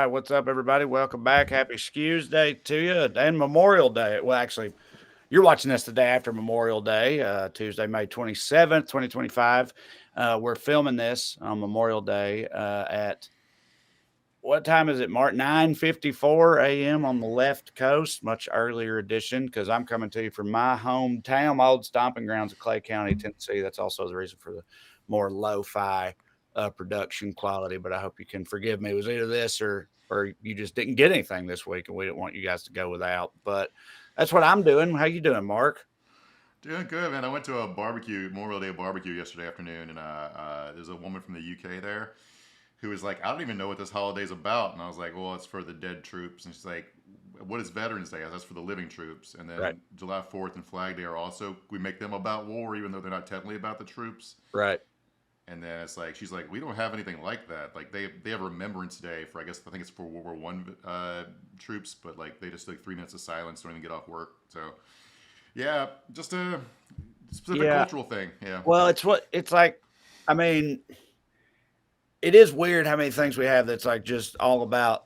right, what's up, everybody? Welcome back. Happy Skews Day to you and Memorial Day. Well, actually, you're watching this the day after Memorial Day, Tuesday, May 27th, 2025. We're filming this on Memorial Day at what time is it, Mark? 9:54 a.m. on the left coast, much earlier edition because I'm coming to you from my hometown, my old stomping grounds of Clay County, Tennessee. That's also the reason for the more lo-fi production quality. But I hope you can forgive me. It was either this or you just didn't get anything this week, and we didn't want you guys to go without. But that's what I'm doing. How you doing, Mark? Doing good, man. I went to a barbecue, Memorial Day barbecue yesterday afternoon, and there's a woman from the UK there who was like, I don't even know what this holiday's about. And I was like, well, it's for the dead troops. And she's like, what is Veterans Day? I said, that's for the living troops. And Right, then July 4th and Flag Day are also, we make them about war, even though they're not technically about the troops. right. And then it's like, she's like, we don't have anything like that. Like they have Remembrance Day for, I think it's for World War One troops, but like they just like 3 minutes of silence, don't even get off work. So yeah, just a specific Yeah. cultural thing. Yeah. Well, it's like. I mean, it is weird how many things we have that's like just all about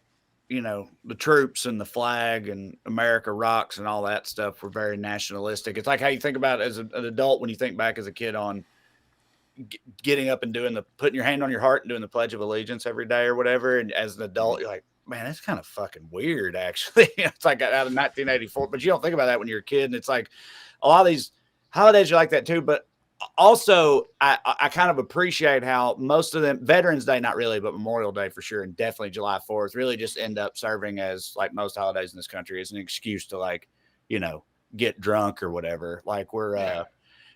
the troops and the flag and America rocks and all that stuff. We're very nationalistic. It's like how you think about it as an adult when you think back as a kid on getting up and doing the putting your hand on your heart and doing the Pledge of Allegiance every day or whatever. And as an adult, you're like, man, that's kind of fucking weird. Actually, it's like out of 1984, but you don't think about that when you're a kid. And it's like a lot of these holidays are like that too. But also, I kind of appreciate how most of them, Veterans Day, not really, but Memorial Day for sure, and definitely July 4th, really just end up serving as, like most holidays in this country, as an excuse to, like, you know, get drunk or whatever. Like Yeah.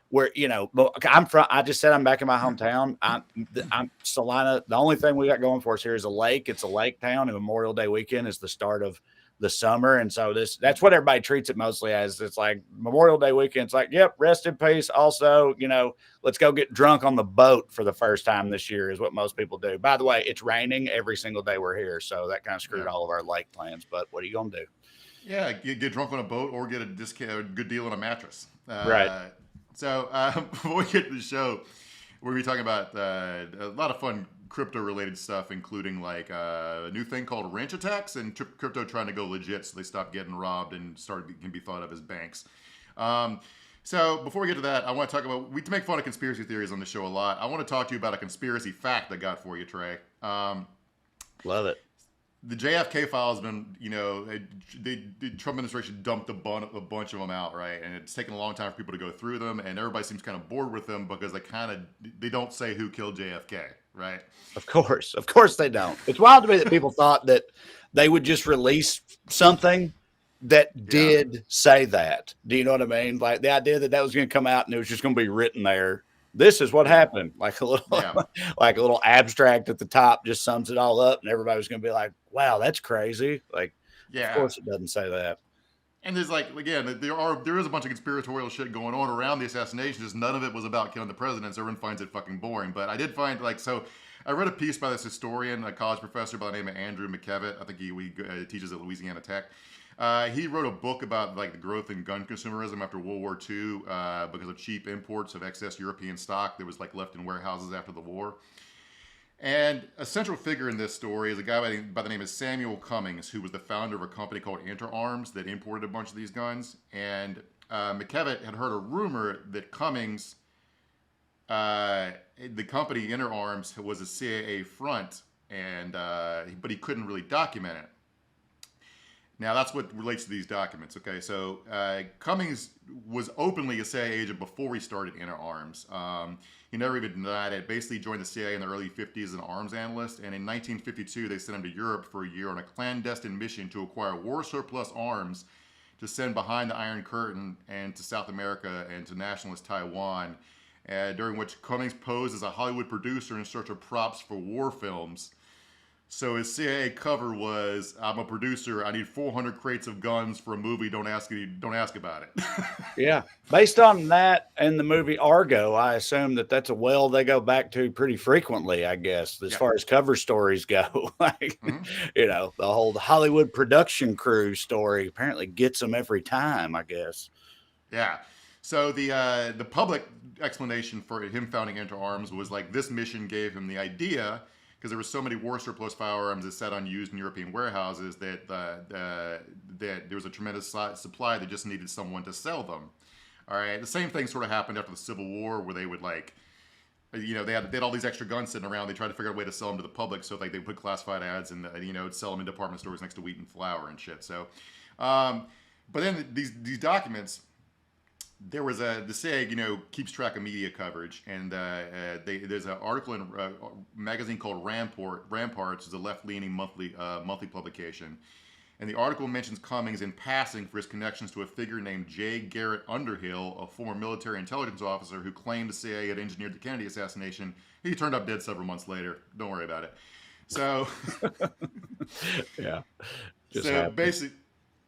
we're I just said I'm back in my hometown. I'm Salina. The only thing we got going for us here is a lake. It's a lake town, and Memorial Day weekend is the start of the summer. And so that's what everybody treats it mostly as. It's like Memorial Day weekend. It's like, yep, rest in peace. Also, let's go get drunk on the boat for the first time this year is what most people do. By the way, it's raining every single day we're here. So that kind of screwed Yeah. all of our lake plans. But what are you going to do? Yeah. Get drunk on a boat or get a discount, a good deal on a mattress. Right. Before we get to the show, we're going to be talking about a lot of fun crypto related stuff, including like a new thing called ranch attacks and crypto trying to go legit so they stop getting robbed and can be thought of as banks. So before we get to that, I want to talk about, we make fun of conspiracy theories on the show a lot. I want to talk to you about a conspiracy fact I got for you, Trey. Love it. The JFK files have been, the Trump administration dumped a bunch of them out, right? And it's taken a long time for people to go through them, and everybody seems kind of bored with them because they don't say who killed JFK, right? Of course they don't. It's wild to me that people thought that they would just release something that Yeah, did say that. Do you know what I mean? Like the idea that was going to come out and it was just going to be written there. This is what yeah, happened. Like a little, yeah, like a little abstract at the top just sums it all up, and everybody was going to be like, "Wow, that's crazy!" Like, of yeah. course it doesn't say that. And there's like again, there is a bunch of conspiratorial shit going on around the assassination. Just none of it was about killing the president. So everyone finds it fucking boring. But I did find I read a piece by this historian, a college professor by the name of Andrew McKevitt. I think he teaches at Louisiana Tech. He wrote a book about like the growth in gun consumerism after World War II because of cheap imports of excess European stock that was like left in warehouses after the war. And a central figure in this story is a guy by the name of Samuel Cummings, who was the founder of a company called Interarms that imported a bunch of these guns. And McKevitt had heard a rumor that Cummings, the company Interarms, was a CIA front, and but he couldn't really document it. Now, that's what relates to these documents. Okay, so Cummings was openly a CIA agent before he started Interarms. He never even denied it. Basically, joined the CIA in the early 50s as an arms analyst, and in 1952, they sent him to Europe for a year on a clandestine mission to acquire war surplus arms to send behind the Iron Curtain and to South America and to nationalist Taiwan, during which Cummings posed as a Hollywood producer in search of props for war films. So his CIA cover was, "I'm a producer. I need 400 crates of guns for a movie. Don't ask about it." Yeah. Based on that and the movie Argo, I assume that's a well they go back to pretty frequently, I guess, as Yeah. far as cover stories go. Like, Mm-hmm. the whole Hollywood production crew story apparently gets them every time, I guess. Yeah. So the public explanation for him founding Enter Arms was like this mission gave him the idea because there were so many war surplus firearms that sat unused in European warehouses that there was a tremendous supply that just needed someone to sell them. All right, the same thing sort of happened after the Civil War, where they would like, they had all these extra guns sitting around. They tried to figure out a way to sell them to the public, so like they put classified ads and sell them in department stores next to wheat and flour and shit. So, but then these documents. There was the CIA, keeps track of media coverage, and there's an article in a magazine called Ramparts, is a left-leaning monthly publication, and the article mentions Cummings in passing for his connections to a figure named J. Garrett Underhill, a former military intelligence officer who claimed the CIA had engineered the Kennedy assassination. He turned up dead several months later. Don't worry about it. So, yeah, so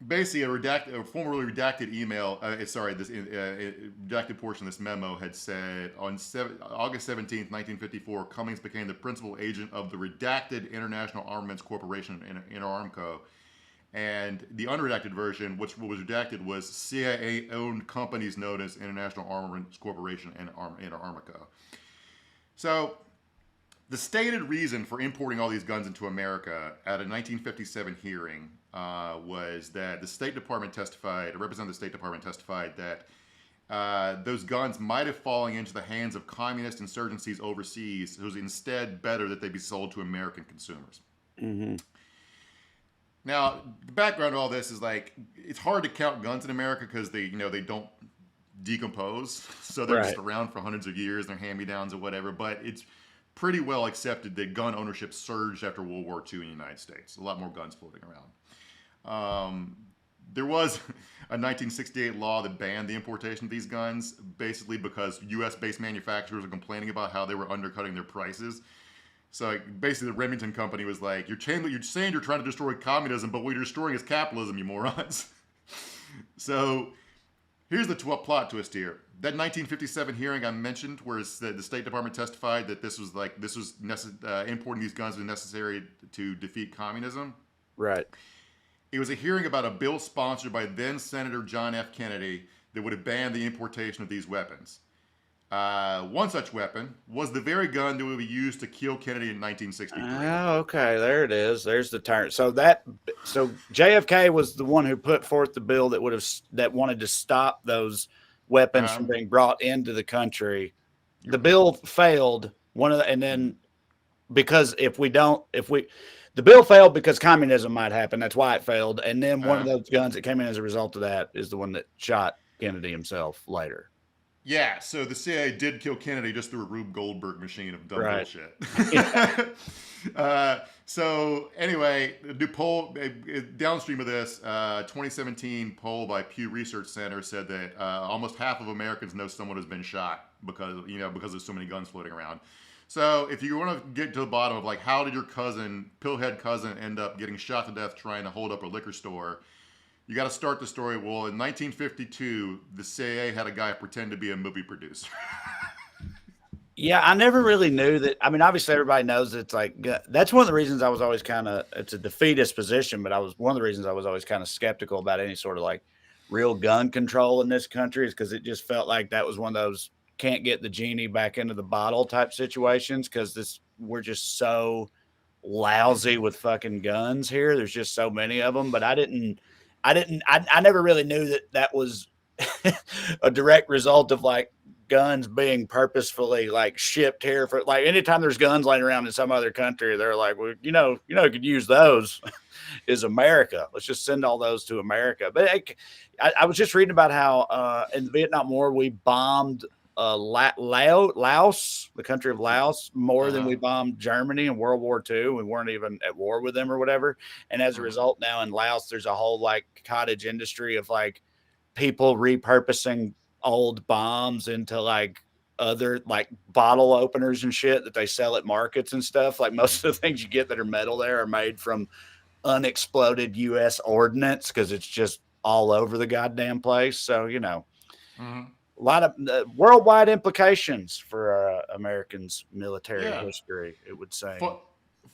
basically, a formerly redacted email, this redacted portion of this memo had said on August 17th, 1954, Cummings became the principal agent of the redacted International Armaments Corporation, Inter-Armco. And the unredacted version, which was redacted, was CIA-owned companies known as International Armaments Corporation and Inter-Armco. So, the stated reason for importing all these guns into America at a 1957 hearing was that the State Department testified, a representative of the State Department testified that those guns might have fallen into the hands of communist insurgencies overseas. It was instead better that they be sold to American consumers. Mm-hmm. Now, the background to all this is like, it's hard to count guns in America because they don't decompose. So they're just around for hundreds of years. They're hand-me-downs or whatever. But it's pretty well accepted that gun ownership surged after World War II in the United States. A lot more guns floating around. There was a 1968 law that banned the importation of these guns, basically because U.S.-based manufacturers were complaining about how they were undercutting their prices. So like, basically, the Remington Company was like, you're saying you're trying to destroy communism, but what you're destroying is capitalism, you morons. So here's the plot twist here. That 1957 hearing I mentioned, where the State Department testified that importing these guns was necessary to defeat communism. Right. It was a hearing about a bill sponsored by then Senator John F. Kennedy that would have banned the importation of these weapons. One such weapon was the very gun that would be used to kill Kennedy in 1963. Oh, okay. There it is. There's the turn. So JFK was the one who put forth the bill that wanted to stop those weapons from being brought into the country. The bill failed. Because the bill failed because communism might happen. That's why it failed. And then one of those guns that came in as a result of that is the one that shot Kennedy himself later. Yeah, so the CIA did kill Kennedy just through a Rube Goldberg machine of dumb bullshit. So anyway, the poll downstream of this, 2017 poll by Pew Research Center said that almost half of Americans know someone has been shot because there's so many guns floating around. So if you want to get to the bottom of like, how did your pillhead cousin, end up getting shot to death trying to hold up a liquor store? You got to start the story. Well, in 1952, the CIA had a guy pretend to be a movie producer. Yeah, I never really knew that. I mean, obviously everybody knows it's like, that's one of the reasons I was always it's a defeatist position, but one of the reasons I was always kind of skeptical about any sort of like real gun control in this country is because it just felt like that was one of those can't get the genie back into the bottle type situations, because we're just so lousy with fucking guns here. There's just so many of them, but I never really knew that was a direct result of like guns being purposefully like shipped here for like anytime there's guns laying around in some other country, they're like, well, could use those is America. Let's just send all those to America. But I was just reading about how in the Vietnam War, we bombed Laos, the country of Laos, more than we bombed Germany in World War II. We weren't even at war with them or whatever. And as a result, now in Laos, there's a whole like cottage industry of like people repurposing old bombs into like other like bottle openers and shit that they sell at markets and stuff. Like most of the things you get that are metal there are made from unexploded U.S. ordnance, because it's just all over the goddamn place. So, a lot of worldwide implications for Americans' military history, it would say.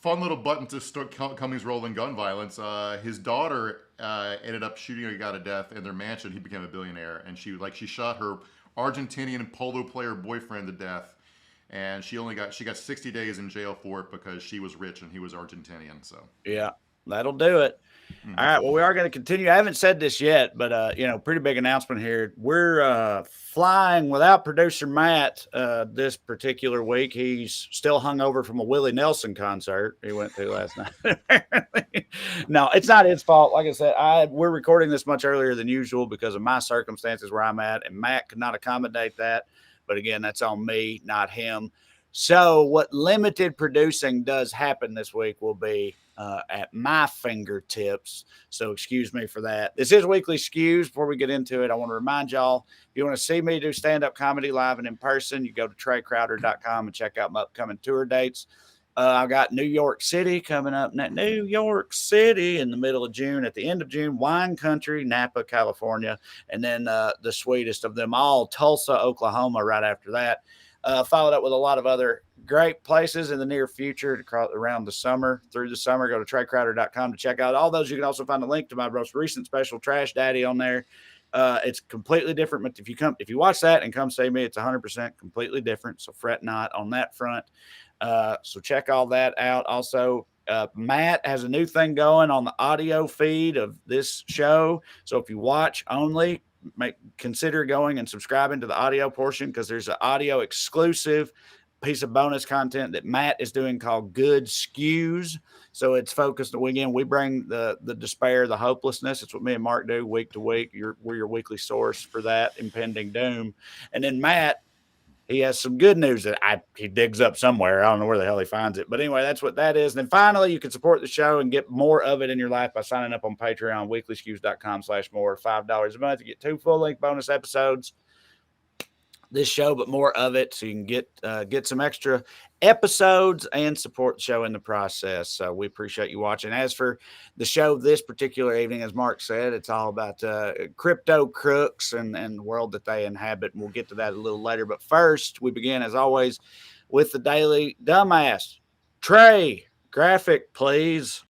Fun little button to start Cummings' role in gun violence. His daughter ended up shooting a guy to death in their mansion. He became a billionaire, and she shot her Argentinian polo player boyfriend to death. and she got 60 days in jail for it because she was rich and he was Argentinian. So Yeah, that'll do it. All right. Well, we are going to continue. I haven't said this yet, but pretty big announcement here. We're flying without producer Matt this particular week. He's still hungover from a Willie Nelson concert he went to last night. No, it's not his fault. Like I said, we're recording this much earlier than usual because of my circumstances where I'm at, and Matt could not accommodate that. But again, that's on me, not him. So what limited producing does happen this week will be at my fingertips. So excuse me for that. This is Weekly Skews. Before we get into it, I want to remind y'all, if you want to see me do stand-up comedy live and in person, you go to TreyCrowder.com and check out my upcoming tour dates. I got New York City coming up. New York City in the middle of June. At the end of June, Wine Country, Napa, California. And then the sweetest of them all, Tulsa, Oklahoma, right after that. Followed up with a lot of other great places in the near future around the summer, through the summer. Go to TreyCrowder.com to check out all those. You can also find a link to my most recent special, Trash Daddy, on there. It's completely different. But if you watch that and come see me, it's 100% completely different. So fret not on that front. So check all that out. Also, Matt has a new thing going on the audio feed of this show. So if you watch only, consider going and subscribing to the audio portion, because there's an audio exclusive piece of bonus content that Matt is doing called Good Skews. So it's focused. Again, we bring the despair, the hopelessness. It's what me and Mark do week to week. We're your weekly source for that impending doom. And then Matt, he has some good news that he digs up somewhere. I don't know where the hell he finds it. But anyway, that's what that is. And then finally, you can support the show and get more of it in your life by signing up on Patreon, weeklyskews.com/more. $5 a month to get 2 full-length bonus episodes this show, but more of it, so you can get some extra episodes and support the show in the process. So we appreciate you watching. As for the show this particular evening, as Mark said, it's all about crypto crooks and the world that they inhabit, and we'll get to that a little later. But first, we begin, as always, with the Daily Dumbass. Trey, graphic, please.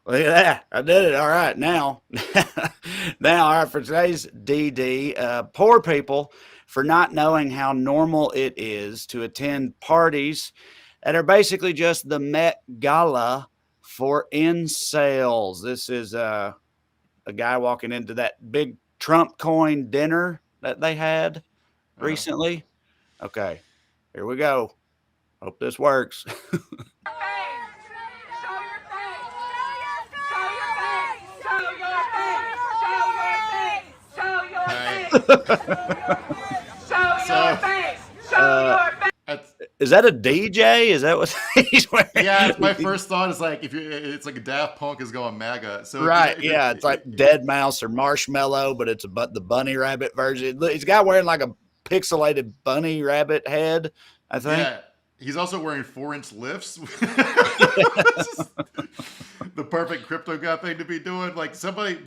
Look at that. I did it. All right. Now, all right, for today's DD, poor people for not knowing how normal it is to attend parties that are basically just the Met Gala for incels. This is a guy walking into that big Trump coin dinner that they had recently. Okay, here we go. Hope this works. Is that a DJ? Is that what he's wearing? Yeah, my first thought is like it's like a Daft Punk is going MAGA. So right, yeah, it's like Dead Mouse or Marshmallow, but it's the bunny rabbit version. He's got wearing like a pixelated bunny rabbit head, I think. Yeah, he's also wearing 4-inch lifts. The perfect crypto guy thing to be doing. Like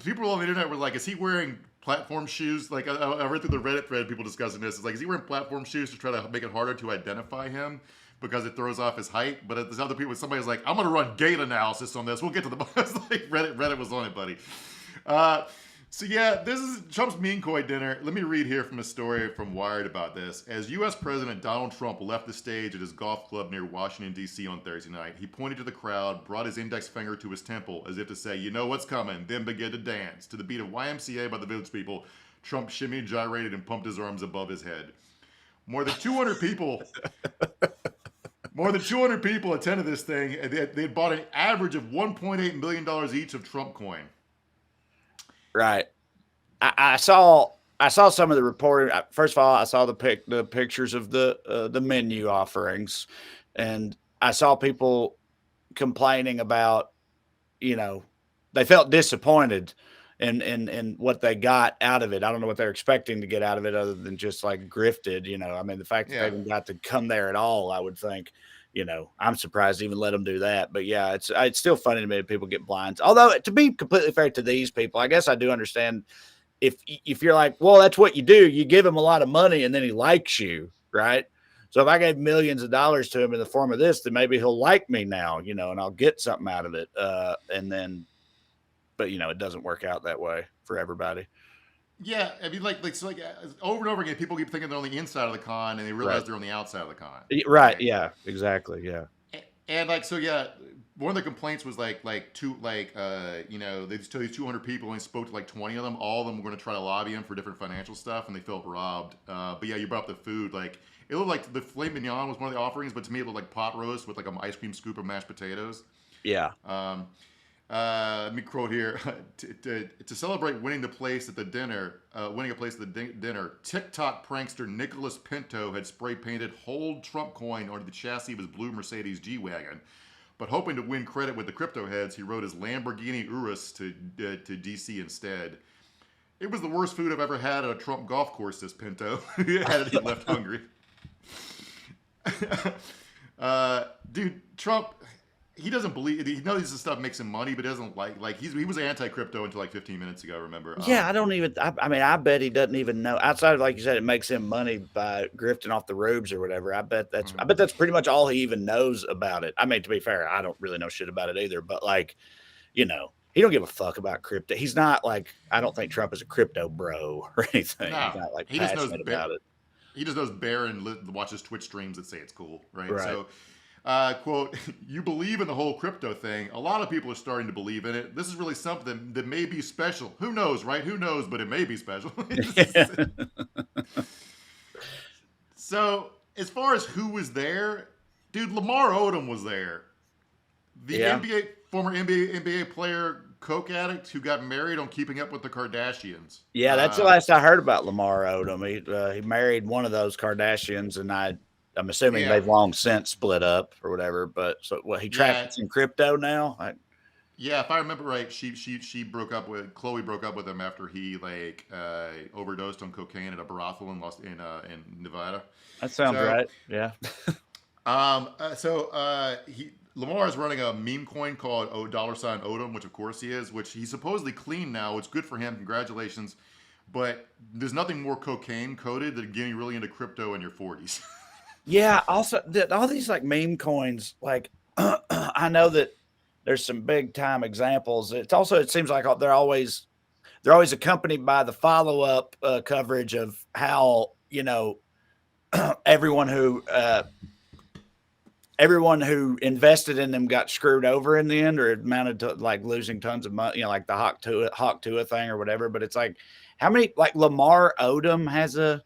people on the internet were like, "Is he wearing platform shoes?" Like I read through the Reddit thread, people discussing this. It's like, is he wearing platform shoes to try to make it harder to identify him because it throws off his height? But there's other people. Somebody's like, "I'm going to run gait analysis on this." We'll get to the like Reddit was on it, buddy. So yeah, this is Trump's memecoin dinner. Let me read here from a story from Wired about this. As U.S. President Donald Trump left the stage at his golf club near Washington, D.C. on Thursday night, he pointed to the crowd, brought his index finger to his temple as if to say, "You know what's coming," then began to dance. To the beat of YMCA by the Village People, Trump shimmied, gyrated, and pumped his arms above his head. More than 200 people attended this thing, and they had bought an average of $1.8 million each of Trump coin. Right. I saw some of the reporting. First of all, I saw the pictures of the menu offerings, and I saw people complaining about, they felt disappointed in what they got out of it. I don't know what they're expecting to get out of it other than just like grifted. I mean, the fact that they even got to come there at all, I would think. I'm surprised to even let them do that. But yeah, it's still funny to me that people get blinds. Although, to be completely fair to these people, I guess I do understand if you're like, well, that's what you do. You give him a lot of money and then he likes you, right? So if I gave millions of dollars to him in the form of this, then maybe he'll like me now, and I'll get something out of it. But it doesn't work out that way for everybody. Yeah, I mean, over and over again, people keep thinking they're on the inside of the con, and they realize Right. they're on the outside of the con, Right. right? Yeah. Exactly. Yeah. And like, so yeah, one of the complaints was they just told these 200 people and spoke to like 20 of them. All of them were going to try to lobby him for different financial stuff, and they felt robbed. But yeah, you brought up the food. Like, it looked like the filet mignon was one of the offerings, but to me it looked like pot roast with like an ice cream scoop of mashed potatoes. Yeah. Um, Let me quote here: to celebrate winning the place at the dinner, winning a place at the dinner, TikTok prankster Nicholas Pinto had spray painted "Hold Trump coin" onto the chassis of his blue Mercedes G-Wagon. But hoping to win credit with the crypto heads, he rode his Lamborghini Urus to DC instead. It was the worst food I've ever had at a Trump golf course, says Pinto. He had it, he left hungry. Dude, Trump, he doesn't believe. He knows this stuff makes him money, but doesn't he was anti-crypto until like 15 minutes ago. Remember? Yeah, I don't even. I mean, I bet he doesn't even know. Outside of like you said, it makes him money by grifting off the rubes or whatever. I bet that's. I Mhm. bet that's pretty much all he even knows about it. I mean, to be fair, I don't really know shit about it either. But like, he don't give a fuck about crypto. He's not like. I don't think Trump is a crypto bro or anything. He's No, not like he just knows. passionate about it. He just knows Bear and watches Twitch streams that say it's cool, right? Right. So, quote, you believe in the whole crypto thing. A lot of people are starting to believe in it. This is really something that may be special. Who knows, right? Who knows, but it may be special. So, as far as who was there, dude, Lamar Odom was there. The Yeah. former NBA player, coke addict who got married on Keeping Up with the Kardashians. Yeah, that's the last I heard about Lamar Odom. He married one of those Kardashians, and I'm assuming Yeah, they've long since split up or whatever. But so, he yeah, traffics in crypto now. yeah. If I remember right, she broke up with Chloe broke up with him after he overdosed on cocaine at a brothel in Nevada. That sounds So right. Yeah. Lamar is running a meme coin called $Odom, which of course he is, which he's supposedly clean now. It's good for him. Congratulations. But there's nothing more cocaine coded than getting really into crypto in your 40s. Yeah. Also, all these like meme coins, like I know that there's some big time examples. It seems like they're always accompanied by the follow up coverage of how everyone who invested in them got screwed over in the end, or it amounted to like losing tons of money, like the Hawk Tua thing or whatever. But it's like, how many, like Lamar Odom has I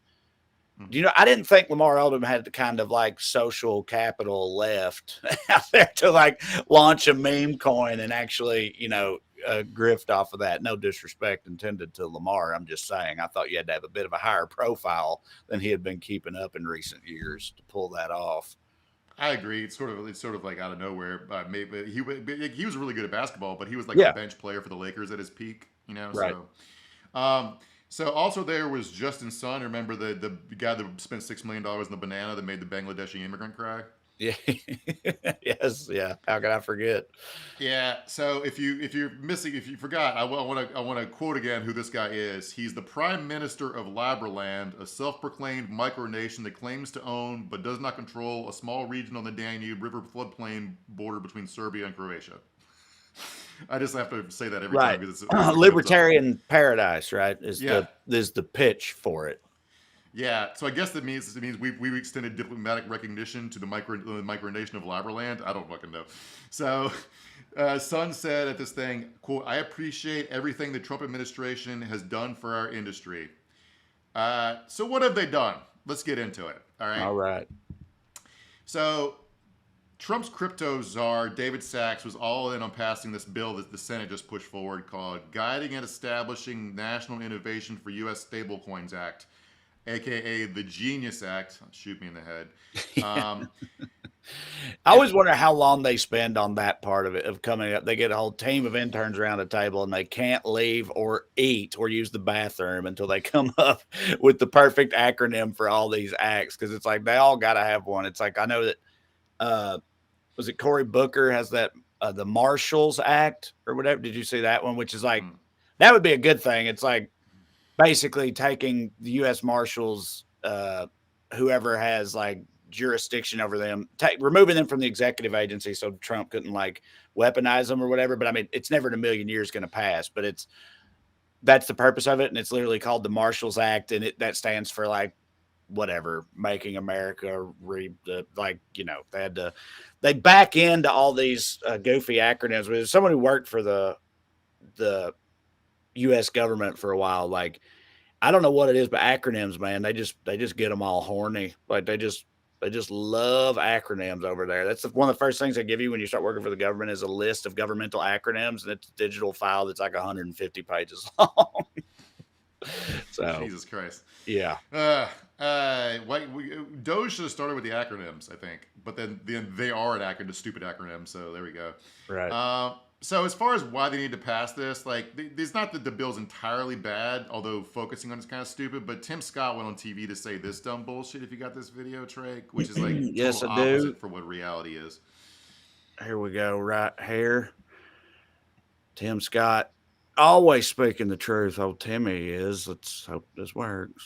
didn't think Lamar Odom had the kind of like social capital left out there to like launch a meme coin and actually, grift off of that. No disrespect intended to Lamar. I'm just saying, I thought you had to have a bit of a higher profile than he had been keeping up in recent years to pull that off. I agree. It's sort of like out of nowhere. Maybe he was really good at basketball, but he was like a Yeah. bench player for the Lakers at his peak. Right. So also there was Justin Sun. Remember the guy that spent $6 million in the banana that made the Bangladeshi immigrant cry? Yeah. Yes. Yeah. How could I forget? Yeah. So if you forgot, I want to quote again who this guy is. He's the Prime Minister of Labraland, a self-proclaimed micronation that claims to own but does not control a small region on the Danube River floodplain border between Serbia and Croatia. I just have to say that every Right. time because it's Libertarian paradise, right? Is Yeah. the pitch for it. Yeah, so I guess that means we extended diplomatic recognition to the micronation of Labraland. I don't fucking know. So, Sun said at this thing, quote, I appreciate everything the Trump administration has done for our industry. So what have they done? Let's get into it. All right. All right. So Trump's crypto czar, David Sachs, was all in on passing this bill that the Senate just pushed forward called Guiding and Establishing National Innovation for U.S. Stablecoins Act, a.k.a. the Genius Act. Shoot me in the head. I always wonder how long they spend on that part of it, of coming up. They get a whole team of interns around a table and they can't leave or eat or use the bathroom until they come up with the perfect acronym for all these acts. Because it's like they all got to have one. It's like, I know that was it Cory Booker has that the Marshals Act or whatever. Did you see that one? Which is like, that would be a good thing. It's like basically taking the U.S. Marshals, whoever has like jurisdiction over them, removing them from the executive agency so Trump couldn't like weaponize them or whatever. But I mean, it's never in a million years going to pass. But it's that's the purpose of it, and it's literally called the Marshals Act, and that stands for like whatever, making America they back into all these goofy acronyms. There's someone who worked for the U.S. government for a while. Like, I don't know what it is, but acronyms, man, they just get them all horny. Like they just love acronyms over there. That's one of the first things they give you when you start working for the government is a list of governmental acronyms, and it's a digital file that's like 150 pages long. So Jesus Christ. yeah. Doge should have started with the acronyms, I think, but then they are an acronym, stupid acronym. So there we go. Right. So as far as why they need to pass this, like, it's not that the bill's entirely bad, although focusing on it's kind of stupid. But Tim Scott went on TV to say this dumb bullshit. If you got this video, Trey, which is like Yes, total I do. opposite for what reality is. Here we go. Right here. Tim Scott, always speaking the truth. Old Timmy is. Let's hope this works.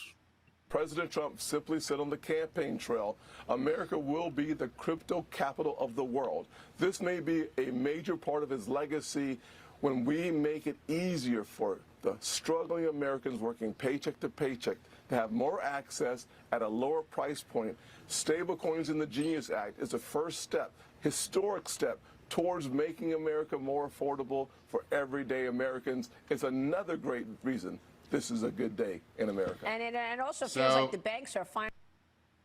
President Trump simply said on the campaign trail, America will be the crypto capital of the world. This may be a major part of his legacy when we make it easier for the struggling Americans working paycheck to paycheck to have more access at a lower price point. Stablecoins in the Genius Act is a first step, historic step, towards making America more affordable for everyday Americans. It's another great reason this is a good day in America. And it also feels like the banks are finally.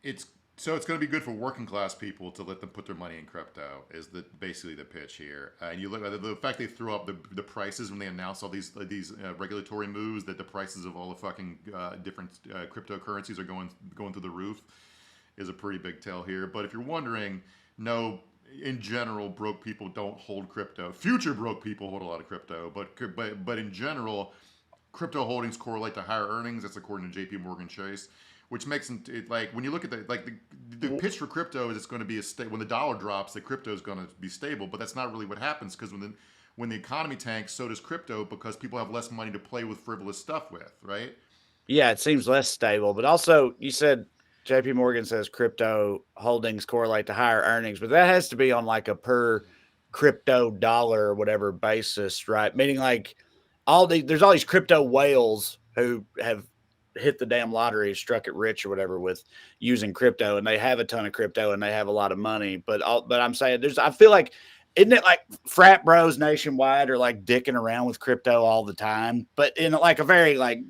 It's going to be good for working class people to let them put their money in crypto. Is basically the pitch here? And you look at the fact they threw up the prices when they announced all these regulatory moves, that the prices of all the fucking different cryptocurrencies are going through the roof, is a pretty big tell here. But if you're wondering, no. In general, broke people don't hold crypto. Future broke people hold a lot of crypto, but in general, crypto holdings correlate to higher earnings. That's according to JP Morgan Chase, which makes it like when you look at the pitch for crypto is it's going to be when the dollar drops, the crypto is going to be stable. But that's not really what happens, because when the economy tanks, so does crypto, because people have less money to play with frivolous stuff with, right? Yeah, it seems less stable, but also you said JP Morgan says crypto holdings correlate to higher earnings, but that has to be on like a per crypto dollar or whatever basis, right? Meaning like there's all these crypto whales who have hit the damn lottery, struck it rich or whatever with using crypto, and they have a ton of crypto and they have a lot of money. But I'm saying I feel like, isn't it like frat bros nationwide are like dicking around with crypto all the time, but in like a very like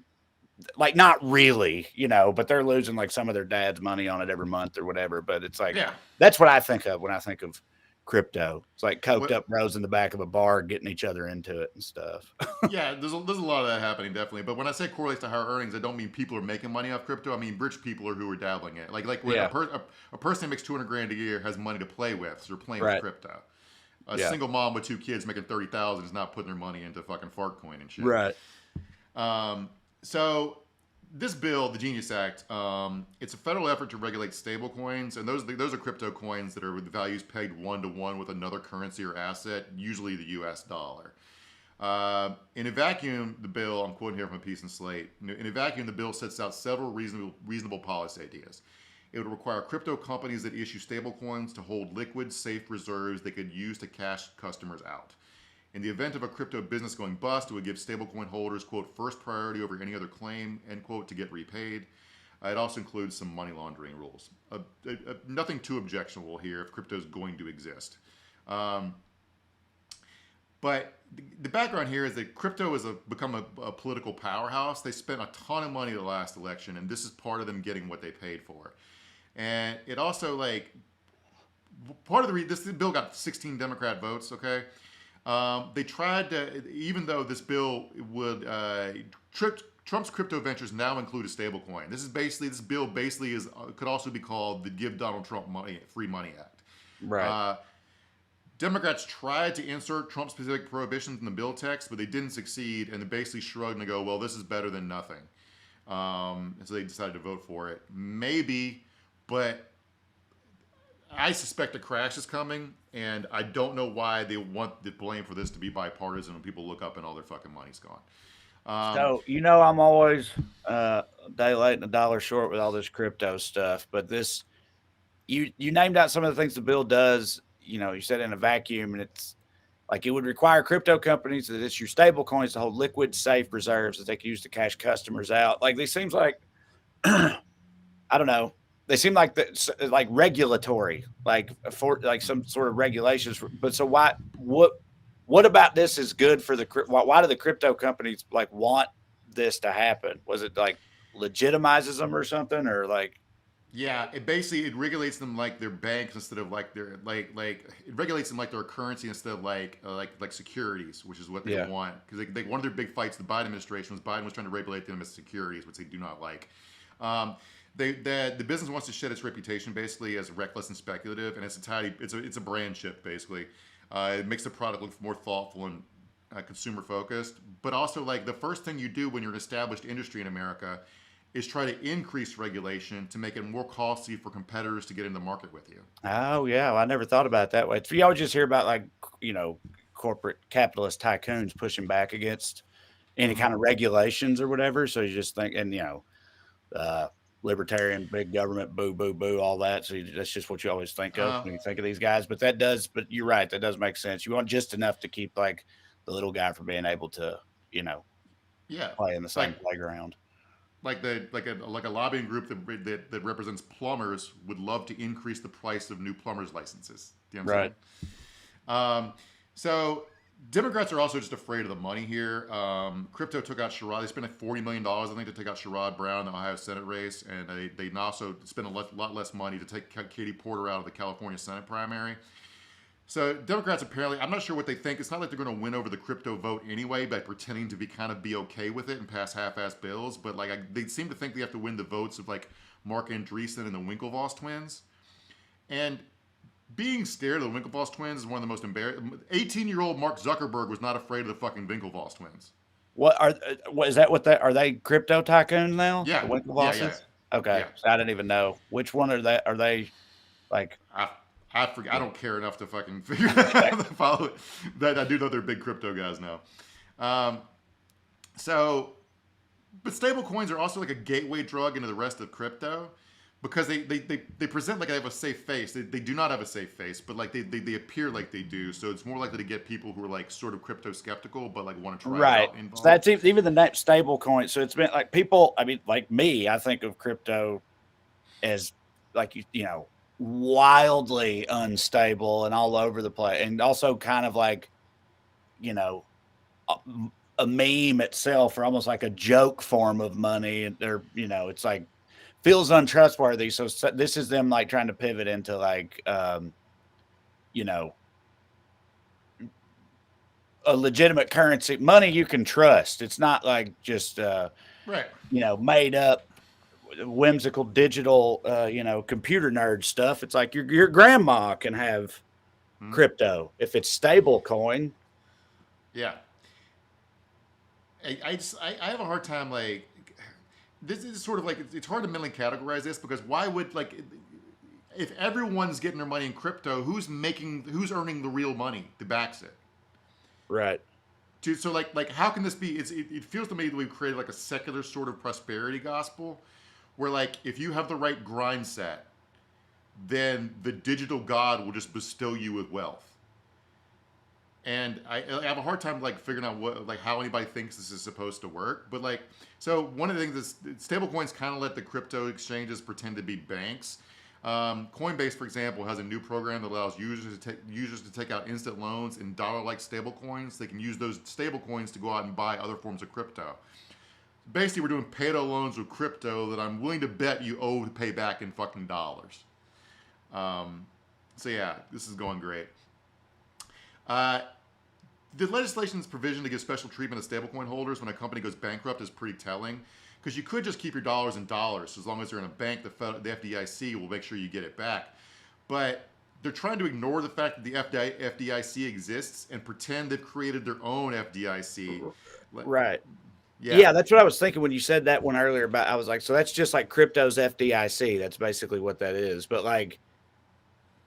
not really, but they're losing like some of their dad's money on it every month or whatever. But it's like, that's what I think of when I think of crypto. It's like coked up bros in the back of a bar getting each other into it and stuff. Yeah, there's a lot of that happening, definitely. But when I say correlates to higher earnings, I don't mean people are making money off crypto. I mean rich people who are dabbling in it. Like when a person that makes $200,000 a year has money to play with, so they're playing with crypto. A single mom with 2 kids making $30,000 is not putting their money into fucking fart coin and shit. Right. So this bill, the Genius Act, it's a federal effort to regulate stable coins, and those are crypto coins that are with values pegged 1-to-1 with another currency or asset, usually the U.S. dollar. In a vacuum, the bill, I'm quoting here from a piece in Slate, in a vacuum, the bill sets out several reasonable policy ideas. It would require crypto companies that issue stable coins to hold liquid, safe reserves they could use to cash customers out. In the event of a crypto business going bust, it would give stablecoin holders, quote, first priority over any other claim, end quote, to get repaid. It also includes some money laundering rules. Nothing too objectionable here if crypto is going to exist. But the background here is that crypto has become a political powerhouse. They spent a ton of money the last election, and this is part of them getting what they paid for. And it also, like, part of this bill got 16 Democrat votes, okay? They tried to, even though this bill would, Trump's crypto ventures now include a stablecoin. This bill basically could also be called the Give Donald Trump Free Money Act. Right. Democrats tried to insert Trump-specific prohibitions in the bill text, but they didn't succeed, and they basically shrugged and go, well, this is better than nothing. And so they decided to vote for it. Maybe, but I suspect a crash is coming, and I don't know why they want the blame for this to be bipartisan when people look up and all their fucking money's gone. So, I'm always a day late and a dollar short with all this crypto stuff, but this, you named out some of the things the bill does. You said in a vacuum, and Like it would require crypto companies that issue stable coins to hold liquid, safe reserves that they can use to cash customers out. Like these seems like I don't know. They seem like like regulatory, like for like some sort of regulations. But so what about this is good for the why do the crypto companies like want this to happen? Was it like legitimizes them or something, or like? Yeah, it regulates them like their banks instead of like their it regulates them like their currency instead of like securities, which is what they want, because one of their big fights the Biden administration was Biden was trying to regulate them as securities, which they do not like. The business wants to shed its reputation basically as reckless and speculative, and it's a brand shift basically. It makes the product look more thoughtful and consumer focused, but also like the first thing you do when you're an established industry in America is try to increase regulation to make it more costly for competitors to get in the market with you. Oh yeah, well, I never thought about it that way. So you always just hear about like corporate capitalist tycoons pushing back against any kind of regulations or whatever. So you just think, and libertarian, big government, boo, boo, boo, all that. So that's just what you always think of when you think of these guys. But but you're right, that does make sense. You want just enough to keep like the little guy from being able to, play in the same playground. Like a lobbying group that represents plumbers would love to increase the price of new plumbers licenses. Do you know what I'm saying? So Democrats are also just afraid of the money here. Crypto took out Sherrod. They spent like $40 million, I think, to take out Sherrod Brown in the Ohio Senate race, and they also spent a lot less money to take Katie Porter out of the California Senate primary. So Democrats apparently, I'm not sure what they think. It's not like they're going to win over the crypto vote anyway by pretending to be okay with it and pass half-assed bills. But they seem to think they have to win the votes of like Mark Andreessen and the Winklevoss twins. And being scared of the Winklevoss twins is one of the most embarrassing. 18-year-old Mark Zuckerberg was not afraid of the fucking Winklevoss twins. Are they crypto tycoons now? Yeah. The Winklevosses? Yeah. Okay. Yeah. So I didn't even know. Which one are they? Are they like... I forget. I don't care enough to fucking figure out how to follow it. But I do know they're big crypto guys now. But stable coins are also like a gateway drug into the rest of crypto because they present like they have a safe face. They do not have a safe face, but like they appear like they do. So it's more likely to get people who are like sort of crypto skeptical, but like want to try it out. So that's even the next stable coin. So it's been like people, I mean, like me, I think of crypto as like, wildly unstable and all over the place, and also kind of like a meme itself, or almost like a joke form of money. And they're it's like feels untrustworthy. So this is them like trying to pivot into like a legitimate currency, money you can trust. It's not like just made up whimsical digital computer nerd stuff. It's like your grandma can have crypto if it's stable coin. I have a hard time, like, this is sort of like, it's hard to mentally categorize this, because why would, like, if everyone's getting their money in crypto, who's earning the real money that backs it? Right. So like how can this be? It feels to me that we've created like a secular sort of prosperity gospel, where like if you have the right grind set, then the digital god will just bestow you with wealth. And I have a hard time like figuring out how anybody thinks this is supposed to work. But like, so one of the things is stablecoins kind of let the crypto exchanges pretend to be banks. Coinbase, for example, has a new program that allows users to take out instant loans in dollar-like stablecoins. They can use those stablecoins to go out and buy other forms of crypto. Basically, we're doing pay-to loans with crypto that I'm willing to bet you owe to pay back in fucking dollars. So yeah, this is going great. The legislation's provision to give special treatment to stablecoin holders when a company goes bankrupt is pretty telling, because you could just keep your dollars in dollars. So as long as they're in a bank, the FDIC will make sure you get it back. But they're trying to ignore the fact that the FDIC exists and pretend they've created their own FDIC. Right. Yeah, that's what I was thinking when you said that one earlier about, I was like, so that's just like crypto's FDIC. That's basically what that is. But like,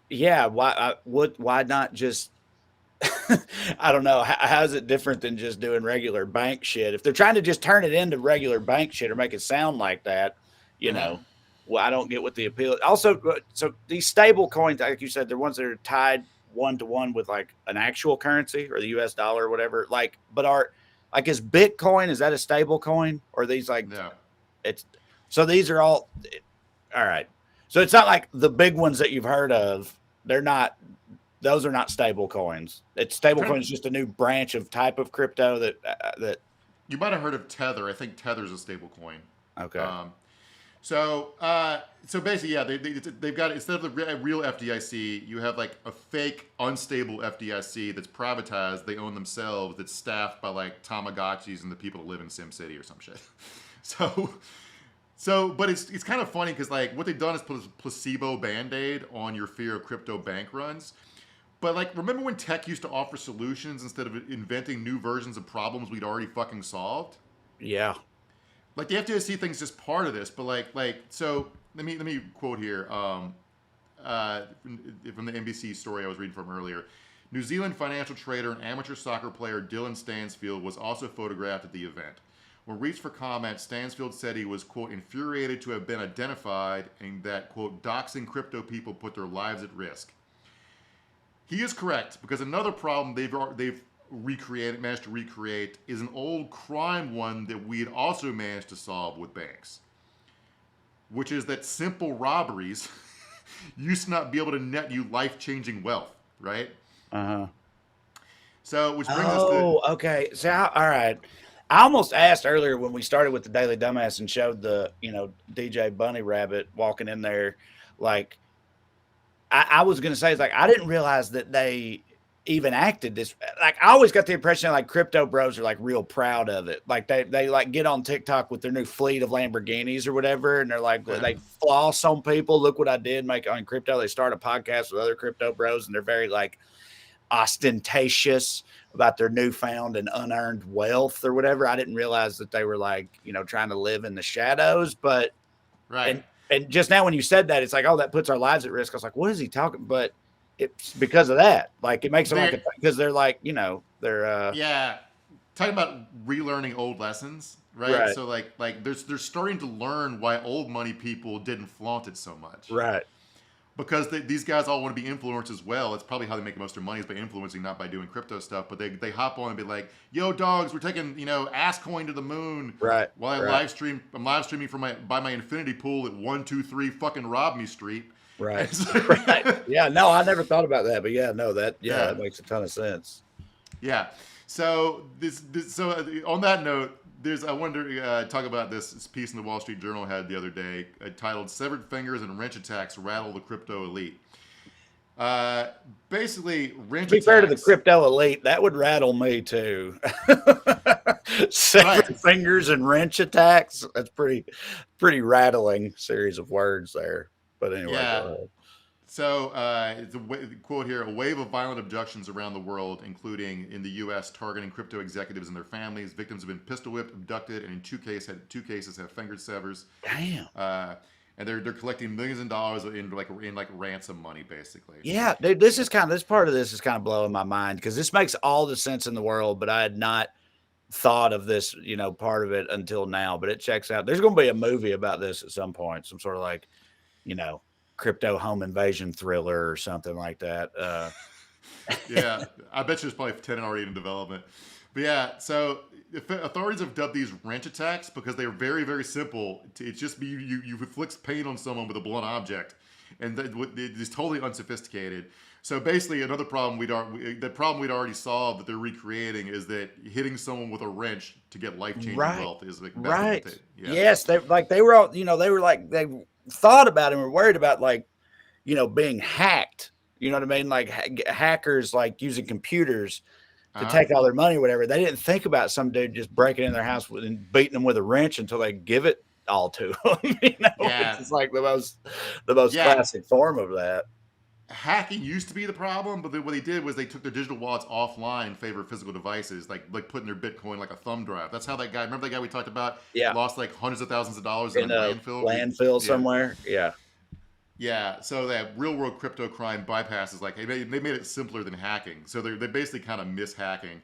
yeah, why not just, I don't know. How is it different than just doing regular bank shit? If they're trying to just turn it into regular bank shit or make it sound like that, well, I don't get what the appeal. Also, so these stable coins, like you said, they're ones that are tied one-to-one with like an actual currency or the US dollar or whatever. Like, but is Bitcoin, is that a stable coin? Or are these like, No. it's, so these are all right. So it's not like the big ones that you've heard of. Those are not stable coins. Stable coin is just a new branch of type of crypto that you might have heard of Tether. I think Tether's a stable coin. Okay. So basically, yeah, they've got, instead of the real FDIC, you have like a fake unstable FDIC that's privatized. They own themselves. That's staffed by like Tamagotchis and the people that live in SimCity or some shit. But it's kind of funny because like what they've done is put a placebo band-aid on your fear of crypto bank runs. But like, remember when tech used to offer solutions instead of inventing new versions of problems we'd already fucking solved? Yeah. Like the FDIC thing's just part of this, but so let me quote here from the NBC story I was reading from earlier. New Zealand financial trader and amateur soccer player Dylan Stansfield was also photographed at the event. When reached for comment, Stansfield said he was, quote, infuriated to have been identified and that, quote, doxing crypto people put their lives at risk. He is correct, because another problem they've managed to recreate is an old crime one that we had also managed to solve with banks, which is that simple robberies used to not be able to net you life-changing wealth, right? Uh-huh. So, which brings us to... okay. So, all right. I almost asked earlier when we started with the Daily Dumbass and showed the, DJ Bunny Rabbit walking in there, like, I was going to say, it's like, I didn't realize that they even acted this. Like, I always got the impression like crypto bros are like real proud of it. Like they like get on TikTok with their new fleet of Lamborghinis or whatever. And they're like, they floss on people. Look what I did make on crypto. They start a podcast with other crypto bros and they're very like ostentatious about their newfound and unearned wealth or whatever. I didn't realize that they were like, trying to live in the shadows, but right. And just now when you said that, it's like, oh, that puts our lives at risk. I was like, what is he talking? But it's because of that. Like, it makes them like, because they're like, they're yeah, talking about relearning old lessons, right? So like they're starting to learn why old money people didn't flaunt it so much, right? Because these guys all want to be influenced as well. It's probably how they make most of their money is by influencing, not by doing crypto stuff. But they hop on and be like, "Yo, dogs, we're taking ass coin to the moon." Right. While I'm live streaming from my infinity pool at 123 fucking Rob Me Street. Right. Right. Yeah. No, I never thought about that, but that makes a ton of sense. Yeah. So on that note. I wanted to talk about this piece in the Wall Street Journal had the other day titled "Severed Fingers and Wrench Attacks Rattle the Crypto Elite." Basically, wrench attacks. To be fair to the crypto elite, that would rattle me too. Severed fingers and wrench attacks. That's pretty rattling series of words there. But anyway, go ahead. So, it's a quote here, a wave of violent abductions around the world, including in the U.S., targeting crypto executives and their families. Victims have been pistol whipped, abducted, and in two cases have finger severs. Damn. And they're collecting millions of dollars in ransom money, basically. Yeah, dude, this part of this is kind of blowing my mind because this makes all the sense in the world, but I had not thought of this, part of it until now, but it checks out. There's going to be a movie about this at some point, some sort of like, crypto home invasion thriller or something like that. Yeah, I bet you there's probably 10 already in development. But yeah, so authorities have dubbed these wrench attacks because they're very, very simple. It's just you inflict pain on someone with a blunt object, and it's totally unsophisticated. So basically, another problem we'd already solved that they're recreating is that hitting someone with a wrench to get life-changing wealth is like right. Yes, they were all they thought about it and were worried about being hacked. You know what I mean? Like hackers using computers to take all their money or whatever. They didn't think about some dude just breaking in their house and beating them with a wrench until they give it all to them. It's like the most classic form of that. Hacking used to be the problem, but what they did was they took their digital wallets offline in favor of physical devices, like putting their Bitcoin like a thumb drive. That's how that guy, remember that guy we talked about? Yeah. Lost like hundreds of thousands of dollars in a landfill somewhere. Yeah. Yeah. So that real world crypto crime bypasses, they made it simpler than hacking. So they basically kind of miss hacking.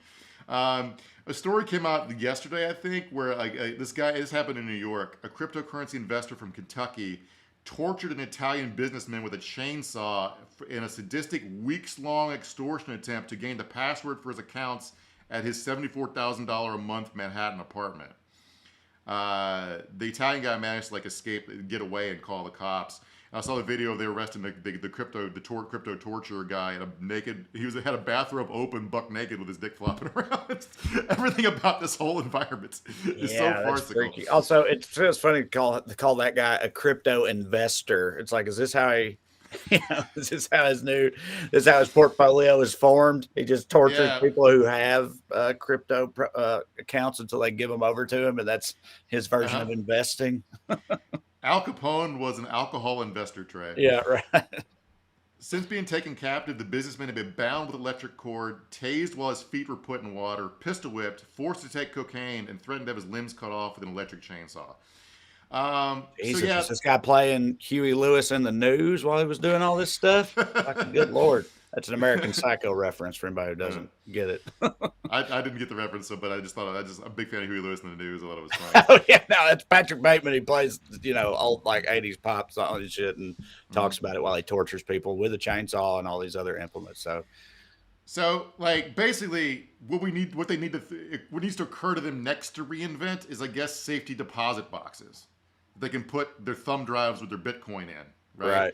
A story came out yesterday, I think, where this happened in New York. A cryptocurrency investor from Kentucky tortured an Italian businessman with a chainsaw in a sadistic weeks-long extortion attempt to gain the password for his accounts at his $74,000 a month Manhattan apartment. The Italian guy managed to escape, get away, and call the cops. I saw the video of they arresting the crypto torturer guy in a naked. Had a bathrobe open, buck naked, with his dick flopping around. Everything about this whole environment is so farcical. Also, it's funny to call that guy a crypto investor. It's like, is this how he? This is how his portfolio is formed. He just tortures people who have crypto accounts until they give them over to him, and that's his version of investing. Al Capone was an alcohol investor, Trey. Yeah, right. Since being taken captive, the businessman had been bound with electric cord, tased while his feet were put in water, pistol whipped, forced to take cocaine, and threatened to have his limbs cut off with an electric chainsaw. Jesus, was this guy playing Huey Lewis in the news while he was doing all this stuff? Good Lord. That's an American Psycho reference for anybody who doesn't get it. I didn't get the reference, but I just thought I'm a big fan of Huey Lewis in the news. I thought it was funny. Oh yeah, no, that's Patrick Bateman. He plays, old 80s pop song and shit, and talks about it while he tortures people with a chainsaw and all these other implements. So basically, what needs to occur to them next to reinvent is, I guess, safety deposit boxes. They can put their thumb drives with their Bitcoin in, right?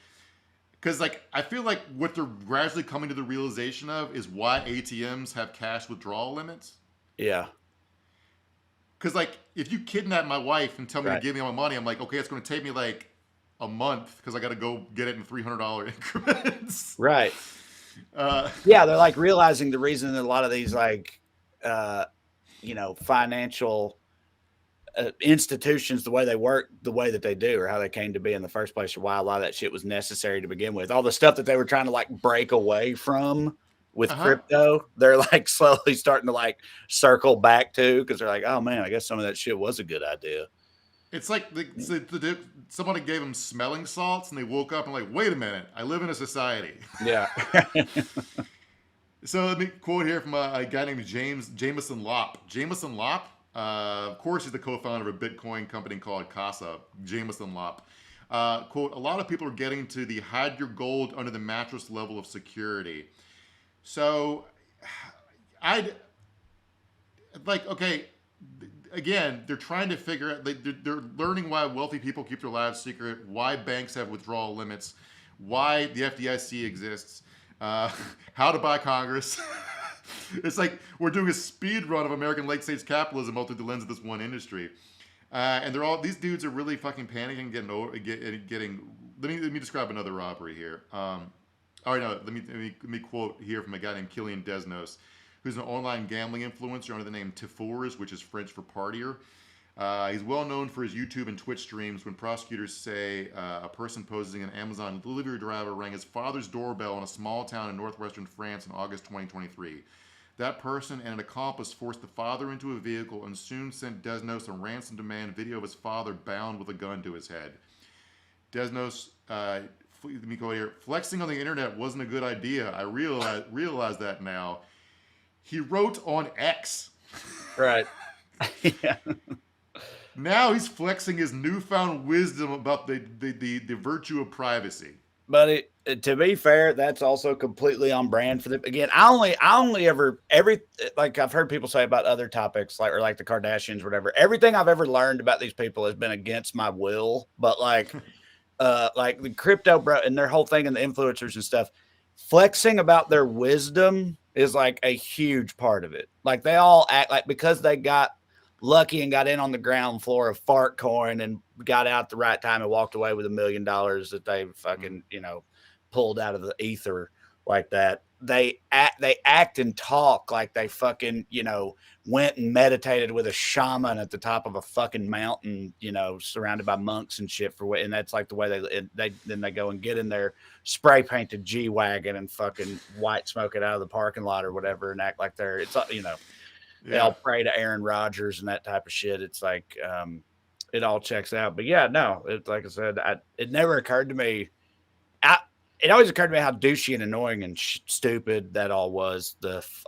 Because I feel like what they're gradually coming to the realization of is why ATMs have cash withdrawal limits. Yeah. Because if you kidnap my wife and tell me to give me all my money, I'm like, okay, it's going to take me a month because I got to go get it in $300 increments. Right. Yeah, they're realizing the reason that a lot of these financial institutions, the way they work, the way that they do, or how they came to be in the first place, or why a lot of that shit was necessary to begin with. All the stuff that they were trying to break away from with crypto, they're slowly starting to circle back to, because they're oh man, I guess some of that shit was a good idea. It's somebody gave them smelling salts, and they woke up and wait a minute, I live in a society. Yeah. So let me quote here from a guy named Jameson Lopp. Jameson Lopp, of course, he's the co-founder of a Bitcoin company called Casa. Jameson Lopp. Quote, a lot of people are getting to the hide your gold under the mattress level of security. So okay, again, they're trying to figure out, they're learning why wealthy people keep their lives secret, why banks have withdrawal limits, why the FDIC exists, how to buy Congress. It's we're doing a speed run of American late stage capitalism through the lens of this one industry. And these dudes are really fucking panicking, getting. Let me describe another robbery here. Let me quote here from a guy named Killian Desnos, who's an online gambling influencer under the name Tifours, which is French for partier. He's well known for his YouTube and Twitch streams when prosecutors say a person posing an Amazon delivery driver rang his father's doorbell in a small town in northwestern France in August 2023. That person and an accomplice forced the father into a vehicle and soon sent Desnos a ransom demand video of his father bound with a gun to his head. Desnos, let me go here. Flexing on the internet wasn't a good idea. I realize that now. He wrote on X. Right. Yeah. Now he's flexing his newfound wisdom about the virtue of privacy. But to be fair, that's also completely on brand for them. Again, I only ever I've heard people say about other topics or the Kardashians or whatever. Everything I've ever learned about these people has been against my will. But the crypto bro and their whole thing and the influencers and stuff, flexing about their wisdom is a huge part of it. They all act because they got lucky and got in on the ground floor of fart coin and got out at the right time and walked away with $1 million that they fucking, pulled out of the ether like that. They act and talk like they fucking, went and meditated with a shaman at the top of a fucking mountain, surrounded by monks and shit and that's the way they go and get in their spray painted G-Wagon and fucking white smoke it out of the parking lot or whatever and act like they all pray to Aaron Rodgers and that type of shit. It's it all checks out. But yeah, no, it's like I said, it never occurred to me. It always occurred to me how douchey and annoying and stupid that all was,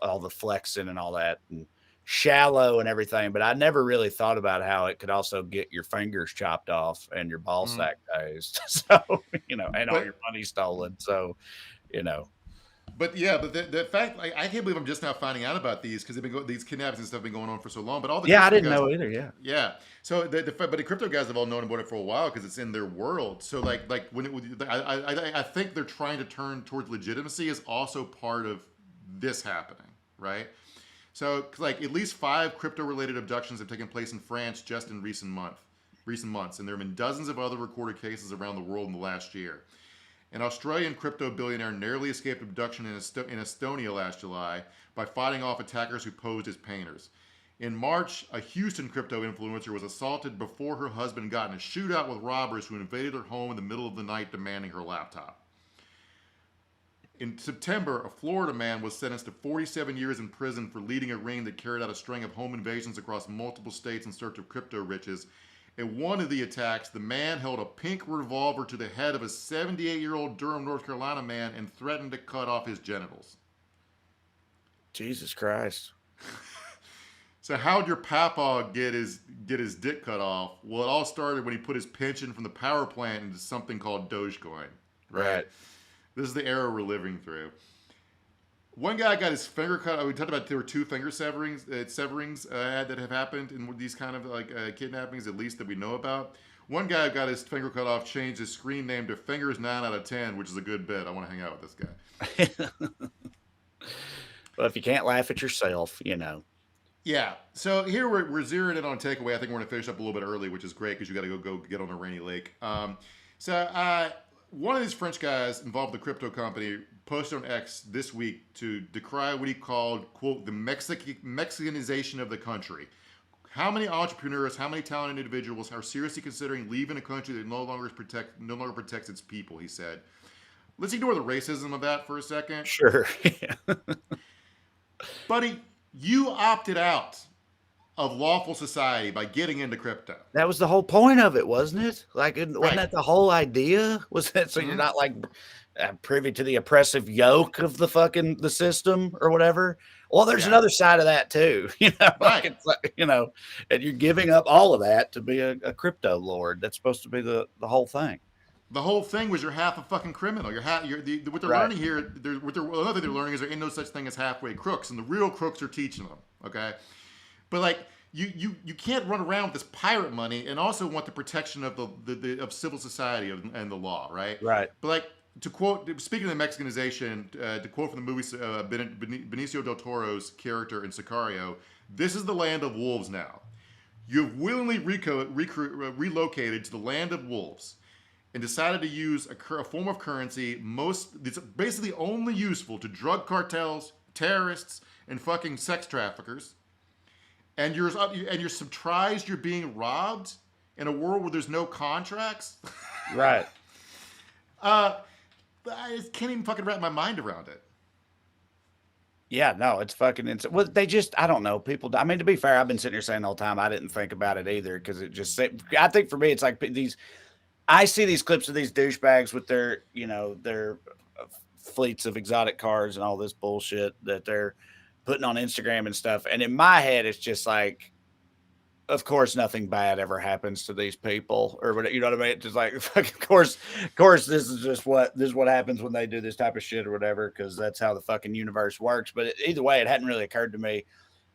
all the flexing and all that. And shallow and everything, but I never really thought about how it could also get your fingers chopped off and your ball Mm-hmm. sack tased. So, and all But your money stolen. So, you know. But yeah, but the fact, like, I can't believe I'm just now finding out about these because these kidnappings and stuff have been going on for so long. But all the Yeah, I crypto didn't guys, know either. Yeah. yeah. So but the crypto guys have all known about it for a while because it's in their world. So like when I think they're trying to turn towards legitimacy is also part of this happening, right? So like at least 5 crypto related abductions have taken place in France just in recent months, and there have been dozens of other recorded cases around the world in the last year. An Australian crypto billionaire narrowly escaped abduction in Estonia last July by fighting off attackers who posed as painters. In March, a Houston crypto influencer was assaulted before her husband got in a shootout with robbers who invaded her home in the middle of the night demanding her laptop. In September, a Florida man was sentenced to 47 years in prison for leading a ring that carried out a string of home invasions across multiple states in search of crypto riches. In one of the attacks, the man held a pink revolver to the head of a 78-year-old Durham, North Carolina man and threatened to cut off his genitals. Jesus Christ. So how'd your papa get his dick cut off? Well, it all started when he put his pension from the power plant into something called Dogecoin. Right. This is the era we're living through. One guy got his finger cut. We talked about there were 2 finger severings that have happened in these kind of kidnappings, at least that we know about. One guy got his finger cut off, changed his screen name to Fingers 9 out of 10, which is a good bit. I want to hang out with this guy. Well, if you can't laugh at yourself, Yeah. So here we're zeroing in on takeaway. I think we're going to finish up a little bit early, which is great because you got to go get on a rainy lake. One of these French guys involved with the crypto company posted on X this week to decry what he called, quote, the Mexicanization of the country. How many entrepreneurs, how many talented individuals are seriously considering leaving a country that no longer protects its people, he said. Let's ignore the racism of that for a second. Sure. Buddy, you opted out of lawful society by getting into crypto. That was the whole point of it, wasn't it? Like, wasn't that the whole idea? Was that so you're not like privy to the oppressive yoke of the system or whatever? Well, there's another side of that too, it's like, and you're giving up all of that to be a crypto lord. That's supposed to be the whole thing. The whole thing was you're half a fucking criminal. What they're learning here, another thing they're learning is there ain't no such thing as halfway crooks, and the real crooks are teaching them. Okay, but like you can't run around with this pirate money and also want the protection of of civil society and the law, right? Right. But like to quote, speaking of the Mexicanization, to quote from the movie Benicio del Toro's character in Sicario, this is the land of wolves now. You've willingly relocated to the land of wolves and decided to use a form of currency that's basically only useful to drug cartels, terrorists, and fucking sex traffickers. And you're surprised you're being robbed in a world where there's no contracts? Right. I just can't even fucking wrap my mind around it. Yeah, no, it's fucking insane. Well, I don't know. People, I mean, to be fair, I've been sitting here saying the whole time I didn't think about it either because I think for me, it's like I see these clips of these douchebags with their fleets of exotic cars and all this bullshit that they're putting on Instagram and stuff. And in my head, it's just like, of course, nothing bad ever happens to these people or whatever. You know what I mean? It's just like, of course, this is what happens when they do this type of shit or whatever, because that's how the fucking universe works. But either way, it hadn't really occurred to me.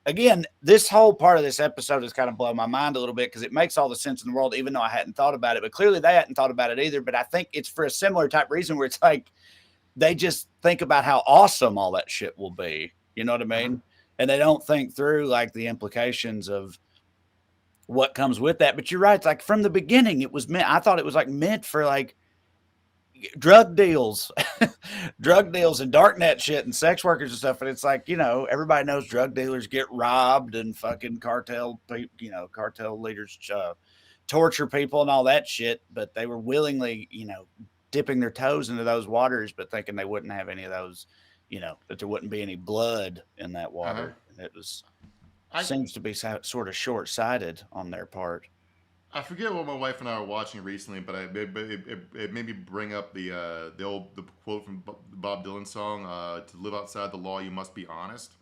Again, this whole part of this episode has kind of blown my mind a little bit because it makes all the sense in the world, even though I hadn't thought about it. But clearly they hadn't thought about it either. But I think it's for a similar type reason where it's like they just think about how awesome all that shit will be. You know what I mean? And they don't think through like the implications of what comes with that. But you're right. It's like from the beginning, I thought it was like meant for like drug deals and darknet shit and sex workers and stuff. And it's like, everybody knows drug dealers get robbed and fucking cartel leaders torture people and all that shit. But they were willingly, dipping their toes into those waters, but thinking they wouldn't have any of those, that there wouldn't be any blood in that water. And it seems to be sort of short-sighted on their part. I forget what my wife and I were watching recently, but it made me bring up the quote from Bob Dylan's song, "To live outside the law, you must be honest."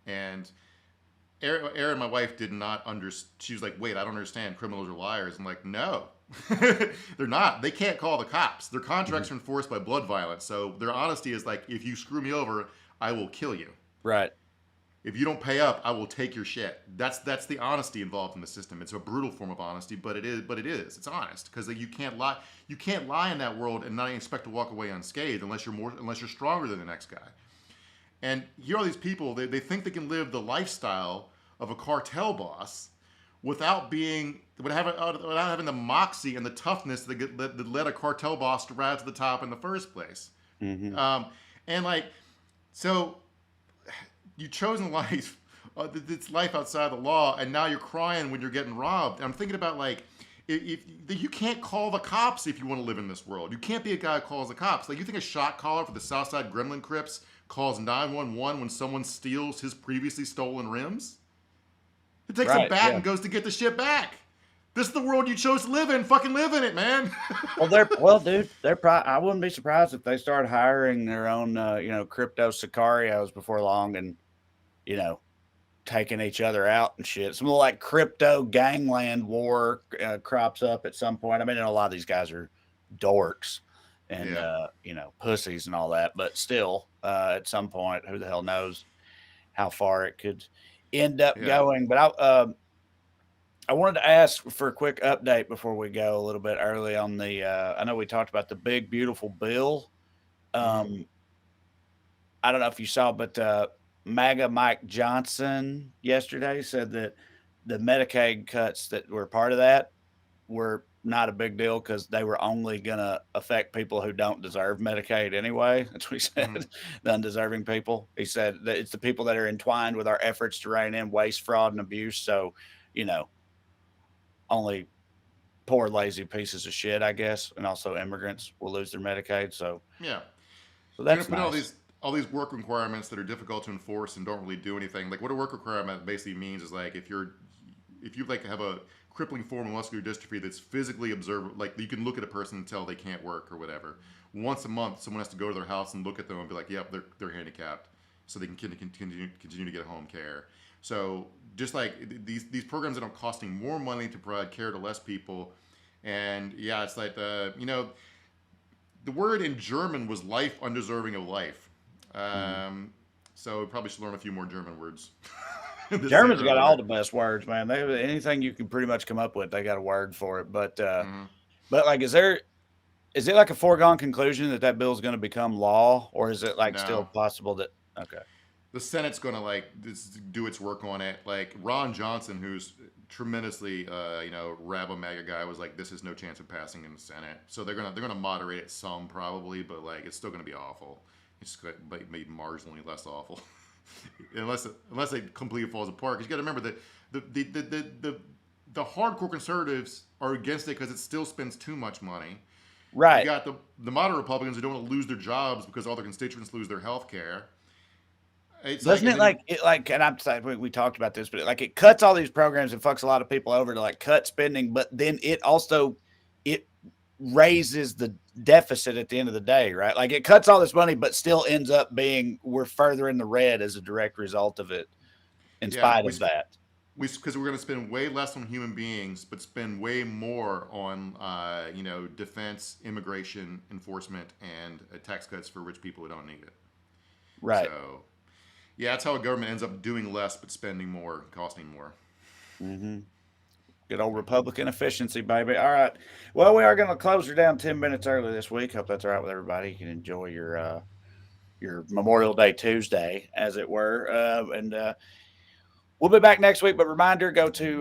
And Erin, my wife, did not understand. She was like, "Wait, I don't understand. Criminals are liars." I'm like, "No, they're not. They can't call the cops. Their contracts are enforced by blood violence. So their honesty is like, if you screw me over, I will kill you. Right. If you don't pay up, I will take your shit. That's the honesty involved in the system. It's a brutal form of honesty, but it is. It's honest because you can't lie. You can't lie in that world and not expect to walk away unscathed unless you're stronger than the next guy. And here are these people, they think they can live the lifestyle of a cartel boss without having the moxie and the toughness that led a cartel boss to rise to the top in the first place. Mm-hmm. And like, so you've chosen life, this life outside the law, and now you're crying when you're getting robbed. And I'm thinking about like, if you can't call the cops if you want to live in this world. You can't be a guy who calls the cops. Like, you think a shot caller for the Southside Gremlin Crips calls 911 when someone steals his previously stolen rims? It takes a bat and goes to get the shit back. This is the world you chose to live in. Fucking live in it, man. Dude, I wouldn't be surprised if they started hiring their own, crypto sicarios before long, and taking each other out and shit. Some like crypto gangland war crops up at some point. I mean, a lot of these guys are dorks and pussies and all that, but still, at some point, who the hell knows how far it could end up going. But I wanted to ask for a quick update before we go a little bit early on the I know we talked about the big beautiful bill. I don't know if you saw, but MAGA Mike Johnson yesterday said that the Medicaid cuts that were part of that were not a big deal because they were only going to affect people who don't deserve Medicaid anyway. That's what he said. The undeserving people. He said that it's the people that are entwined with our efforts to rein in waste, fraud, and abuse. So, only poor, lazy pieces of shit, I guess, and also immigrants will lose their Medicaid. So that's nice. All these work requirements that are difficult to enforce and don't really do anything. Like, what a work requirement basically means is like if you like have a crippling form of muscular dystrophy that's physically observable, like you can look at a person and tell they can't work or whatever. Once a month, someone has to go to their house and look at them and be like, "Yep, they're handicapped," so they can continue to get home care. So just like these programs that are costing more money to provide care to less people, and it's like the word in German was life undeserving of life. So we probably should learn a few more German words. Germans got all the best words, man. Anything you can pretty much come up with, they got a word for it. But like, is it like a foregone conclusion that bill is going to become law, or is it like still possible that? Okay. The Senate's going to like do its work on it. Like Ron Johnson, who's tremendously, rabble MAGA guy, was like, "This is no chance of passing in the Senate." So they're gonna moderate it some probably, but like it's still gonna be awful. It's made marginally less awful, unless it completely falls apart. Because you got to remember that the hardcore conservatives are against it because it still spends too much money. Right. You got the moderate Republicans who don't want to lose their jobs because all their constituents lose their health care. Doesn't and I'm sorry, we talked about this, but it cuts all these programs and fucks a lot of people over to like cut spending, but then it raises the deficit at the end of the day, right? Like it cuts all this money, but still ends up being we're further in the red as a direct result of it. In spite of that, because we're going to spend way less on human beings, but spend way more on defense, immigration, enforcement, and tax cuts for rich people who don't need it. Right. So. Yeah, that's how a government ends up doing less but spending more, costing more. Mm-hmm. Good old Republican efficiency, baby. All right. Well, we are going to close her down 10 minutes early this week. Hope that's all right with everybody. You can enjoy your Memorial Day Tuesday, as it were. And we'll be back next week. But reminder, go to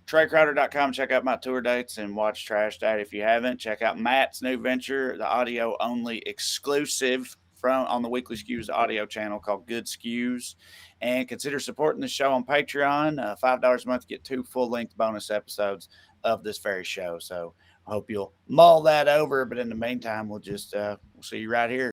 TreyCrowder.com, check out my tour dates, and watch Trash Dad if you haven't. Check out Matt's new venture, the audio-only exclusive on the Weekly Skews audio channel called Good Skews, and consider supporting the show on Patreon. $5 a month to get 2 full-length bonus episodes of this very show. So I hope you'll mull that over, but in the meantime, we'll see you right here.